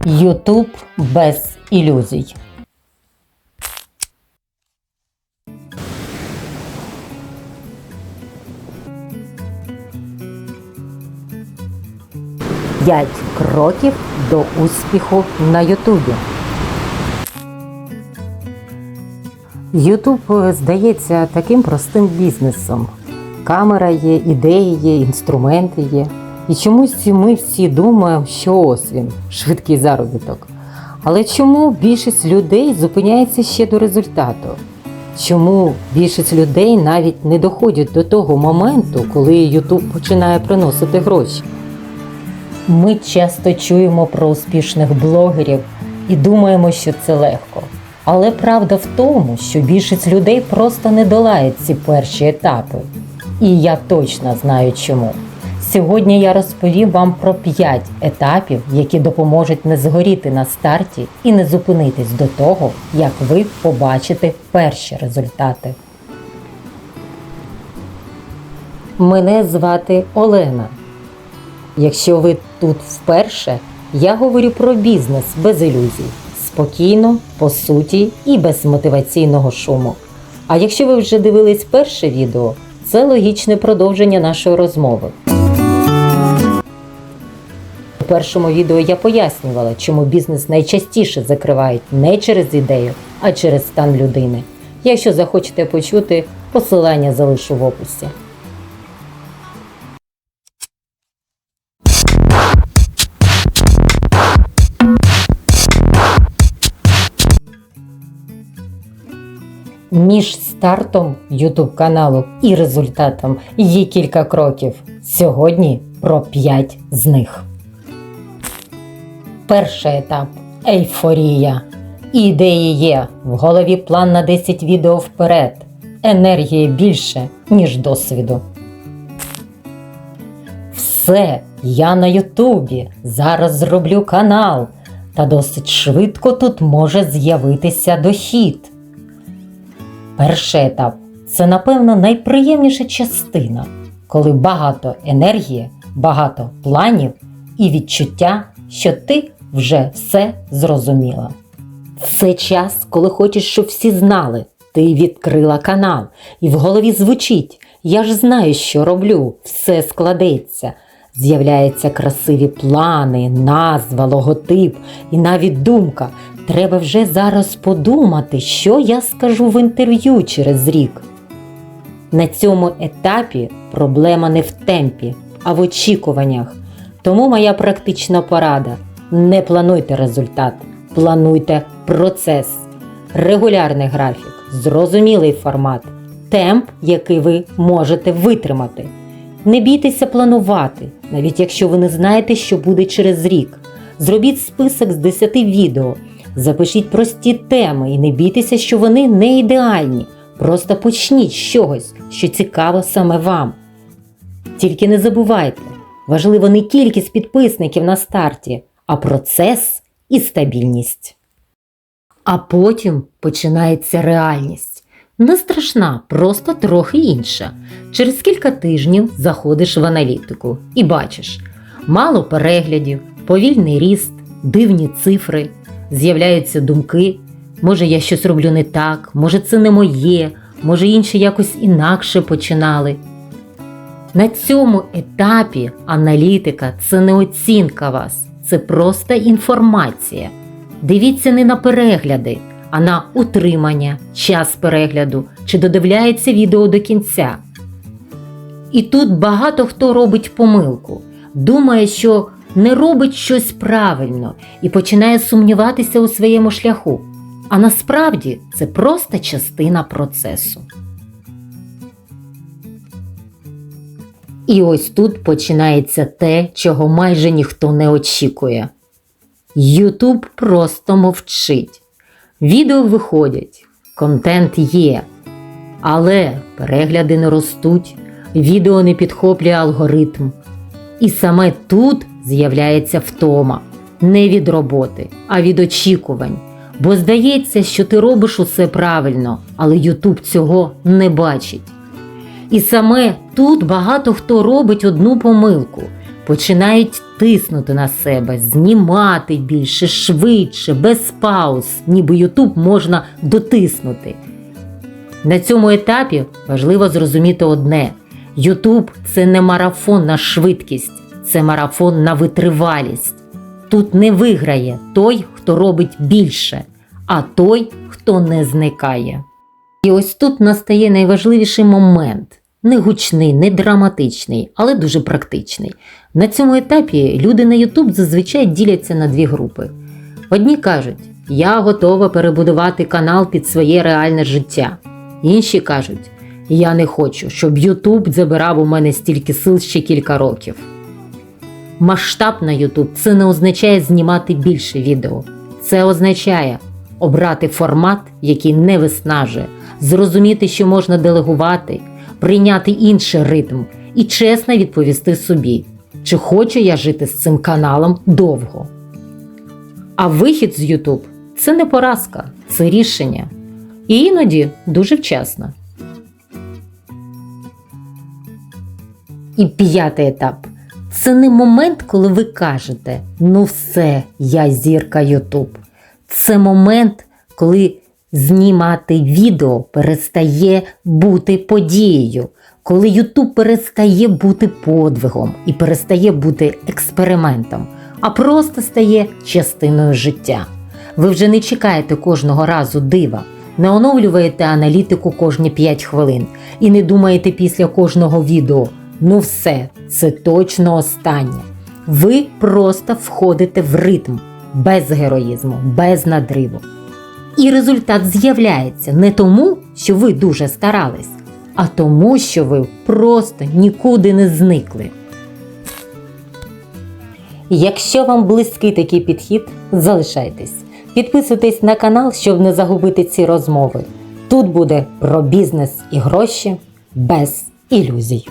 Ютуб без ілюзій. П'ять кроків до успіху на Ютубі. Ютуб здається таким простим бізнесом. Камера є, ідеї є, інструменти є. І чомусь ми всі думаємо, що ось він, швидкий заробіток. Але чому більшість людей зупиняється ще до результату? Чому більшість людей навіть не доходять до того моменту, коли Ютуб починає приносити гроші? Ми часто чуємо про успішних блогерів і думаємо, що це легко. Але правда в тому, що більшість людей просто не долають ці перші етапи. І я точно знаю чому. Сьогодні я розповім вам про 5 етапів, які допоможуть не згоріти на старті і не зупинитись до того, як ви побачите перші результати. Мене звати Олена. Якщо ви тут вперше, я говорю про бізнес без ілюзій. Спокійно, по суті і без мотиваційного шуму. А якщо ви вже дивились перше відео, це логічне продовження нашої розмови. У першому відео я пояснювала, чому бізнес найчастіше закривають не через ідею, а через стан людини. Якщо захочете почути, посилання залишу в описі. Між стартом YouTube каналу і результатом є кілька кроків. Сьогодні про 5 з них. Перший етап – ейфорія. Ідеї є, в голові план на 10 відео вперед. Енергії більше, ніж досвіду. Все, я на Ютубі, зараз зроблю канал. Та досить швидко тут може з'явитися дохід. Перший етап – це, напевно, найприємніша частина, коли багато енергії, багато планів і відчуття, що ти вже все зрозуміла. Це час, коли хочеш, щоб всі знали, ти відкрила канал, і в голові звучить «Я ж знаю, що роблю, все складеться». З'являються красиві плани, назва, логотип і навіть думка «Треба вже зараз подумати, що я скажу в інтерв'ю через рік». На цьому етапі проблема не в темпі, а в очікуваннях. Тому моя практична порада – не плануйте результат, плануйте процес. Регулярний графік, зрозумілий формат, темп, який ви можете витримати. Не бійтеся планувати, навіть якщо ви не знаєте, що буде через рік. Зробіть список з 10 відео, запишіть прості теми і не бійтеся, що вони не ідеальні. Просто почніть з чогось, що цікаво саме вам. Тільки не забувайте, важливо не кількість підписників на старті, а процес і стабільність. А потім починається реальність. Не страшна, просто трохи інша. Через кілька тижнів заходиш в аналітику і бачиш мало переглядів, повільний ріст, дивні цифри, з'являються думки, може я щось роблю не так, може це не моє, може інші якось інакше починали. На цьому етапі аналітика – це не оцінка вас, це просто інформація. Дивіться не на перегляди, а на утримання, час перегляду, чи додивляється відео до кінця. І тут багато хто робить помилку, думає, що не робить щось правильно і починає сумніватися у своєму шляху. А насправді це просто частина процесу. І ось тут починається те, чого майже ніхто не очікує. Ютуб просто мовчить. Відео виходять, контент є, але перегляди не ростуть, відео не підхоплює алгоритм. І саме тут з'являється втома. Не від роботи, а від очікувань. Бо здається, що ти робиш усе правильно, але Ютуб цього не бачить. І саме тут багато хто робить одну помилку. Починають тиснути на себе, знімати більше, швидше, без пауз, ніби YouTube можна дотиснути. На цьому етапі важливо зрозуміти одне. YouTube – це не марафон на швидкість, це марафон на витривалість. Тут не виграє той, хто робить більше, а той, хто не зникає. І ось тут настає найважливіший момент. Не гучний, не драматичний, але дуже практичний. На цьому етапі люди на YouTube зазвичай діляться на дві групи. Одні кажуть, я готова перебудувати канал під своє реальне життя. Інші кажуть, я не хочу, щоб YouTube забирав у мене стільки сил ще кілька років. Масштаб на YouTube – це не означає знімати більше відео. Це означає обрати формат, який не виснажує, зрозуміти, що можна делегувати, прийняти інший ритм і чесно відповісти собі, чи хочу я жити з цим каналом довго. А вихід з YouTube – це не поразка, це рішення. І іноді дуже вчасно. І п'ятий етап. Це не момент, коли ви кажете, ну все, я зірка YouTube. Це момент, коли знімати відео перестає бути подією, коли YouTube перестає бути подвигом і перестає бути експериментом, а просто стає частиною життя. Ви вже не чекаєте кожного разу дива, не оновлюєте аналітику кожні 5 хвилин і не думаєте після кожного відео, ну все, це точно останнє. Ви просто входите в ритм, без героїзму, без надриву. І результат з'являється не тому, що ви дуже старались, а тому, що ви просто нікуди не зникли. Якщо вам близький такий підхід, залишайтесь. Підписуйтесь на канал, щоб не загубити ці розмови. Тут буде про бізнес і гроші без ілюзій.